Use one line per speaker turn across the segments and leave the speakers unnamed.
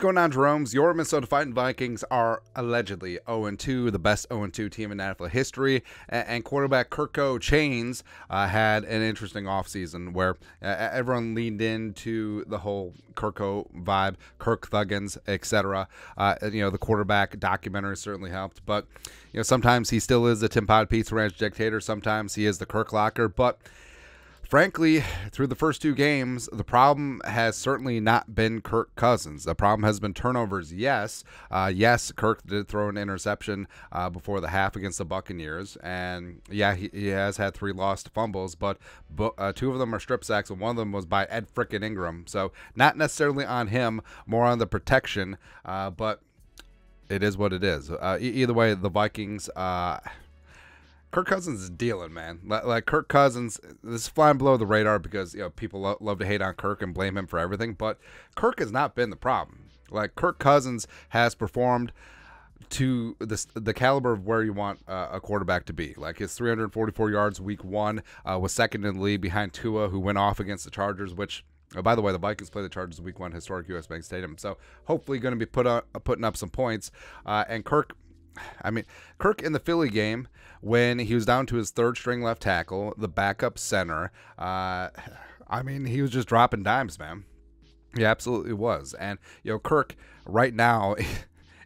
going on, Jerome's? Your Minnesota Fighting Vikings are allegedly 0-2, the best 0-2 team in NFL history. And quarterback Kirk Cousins had an interesting offseason where everyone leaned into the whole Kirko vibe, Kirk Thuggins, etc. The quarterback documentary certainly helped. But, sometimes he still is the Tim Pod Pizza Ranch dictator. Sometimes he is the Kirk Locker. But frankly, through the first two games, the problem has certainly not been Kirk Cousins. The problem has been turnovers, yes. Yes, Kirk did throw an interception before the half against the Buccaneers. And, yeah, he has had 3 lost fumbles, but 2 of them are strip sacks, and one of them was by Ed frickin' Ingram. So not necessarily on him, more on the protection, but it is what it is. Either way, the Vikings... Kirk Cousins is dealing, man. Like Kirk Cousins, this is flying below the radar because people love to hate on Kirk and blame him for everything, but Kirk has not been the problem. Like Kirk Cousins has performed to the caliber of where you want a quarterback to be. Like his 344 yards week 1 was second in the league behind Tua, who went off against the Chargers, which, by the way, the Vikings play the Chargers week 1, historic U.S. Bank Stadium, so hopefully going to be putting up some points. And Kirk in the Philly game, when he was down to his 3rd string left tackle, the backup center, he was just dropping dimes, man. He absolutely was. And, Kirk right now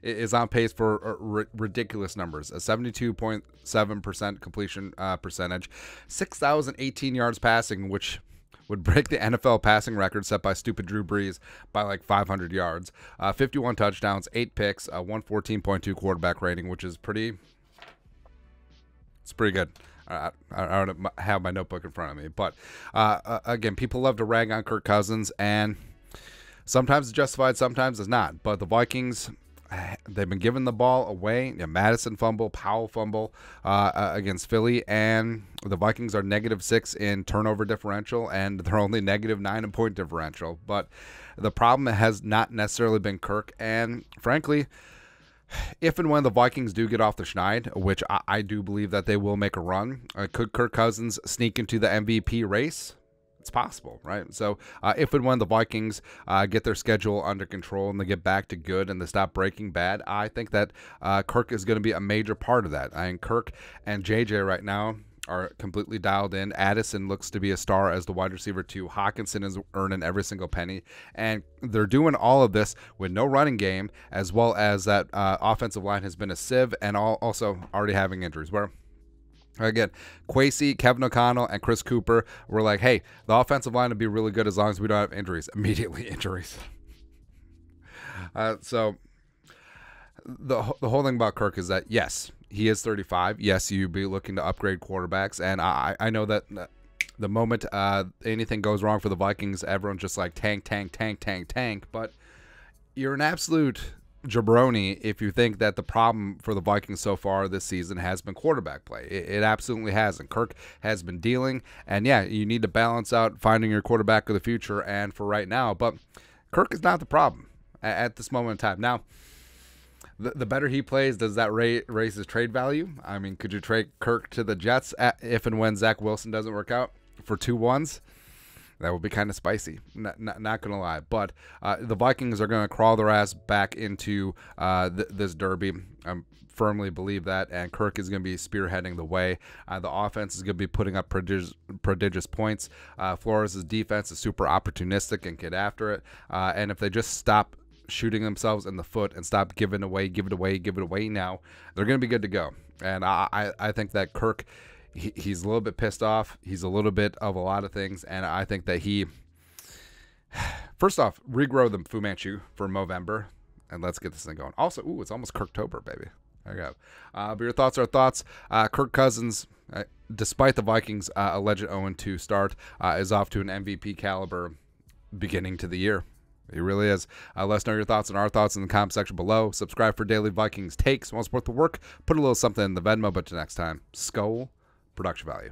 is on pace for ridiculous numbers. A 72.7% completion percentage, 6,018 yards passing, which would break the NFL passing record set by stupid Drew Brees by like 500 yards. 51 touchdowns, 8 picks, 114.2 quarterback rating, which is pretty good. I don't have my notebook in front of me. But, again, people love to rag on Kirk Cousins, and sometimes it's justified, sometimes it's not. But the Vikings... they've been giving the ball away. Madison fumble, Powell fumble against Philly, and the Vikings are -6 in turnover differential, and they're only -9 in point differential. But the problem has not necessarily been Kirk, and frankly, if and when the Vikings do get off the schneid, which I do believe that they will make a run, could Kirk Cousins sneak into the MVP race? It's possible, right? So if and when the Vikings get their schedule under control and they get back to good and they stop breaking bad, I think that Kirk is going to be a major part of that. Kirk and JJ right now are completely dialed in. Addison looks to be a star as the wide receiver 2. Hawkinson is earning every single penny. And they're doing all of this with no running game, as well as that offensive line has been a sieve and also already having injuries. Where again, Kwesi, Kevin O'Connell, and Chris Cooper were like, hey, the offensive line would be really good as long as we don't have injuries. Immediately injuries. So the whole thing about Kirk is that, yes, he is 35. Yes, you'd be looking to upgrade quarterbacks. And I know that the moment anything goes wrong for the Vikings, everyone's just like tank. But you're an absolute jabroni if you think that the problem for the Vikings so far this season has been quarterback play. It absolutely hasn't. Kirk has been dealing, and yeah, you need to balance out finding your quarterback of the future and for right now, but Kirk is not the problem at this moment in time. Now, the better he plays, does that raise his trade value? Could you trade Kirk to the Jets if and when Zach Wilson doesn't work out for 2 1s? That would be kind of spicy, not going to lie. But the Vikings are going to crawl their ass back into this derby. I firmly believe that. And Kirk is going to be spearheading the way. The offense is going to be putting up prodigious points. Flores' defense is super opportunistic and get after it. And if they just stop shooting themselves in the foot and stop give it away now, they're going to be good to go. And I think that Kirk... He's a little bit pissed off. He's a little bit of a lot of things, and I think that he, first off, regrow the Fu Manchu for Movember, and let's get this thing going. Also, it's almost Kirktober, baby. There you go. But your thoughts are thoughts. Kirk Cousins, despite the Vikings' alleged 0-2 start, is off to an MVP caliber beginning to the year. He really is. Let us know your thoughts and our thoughts in the comment section below. Subscribe for daily Vikings takes. Want to support the work? Put a little something in the Venmo. But till next time, Skull Production Value.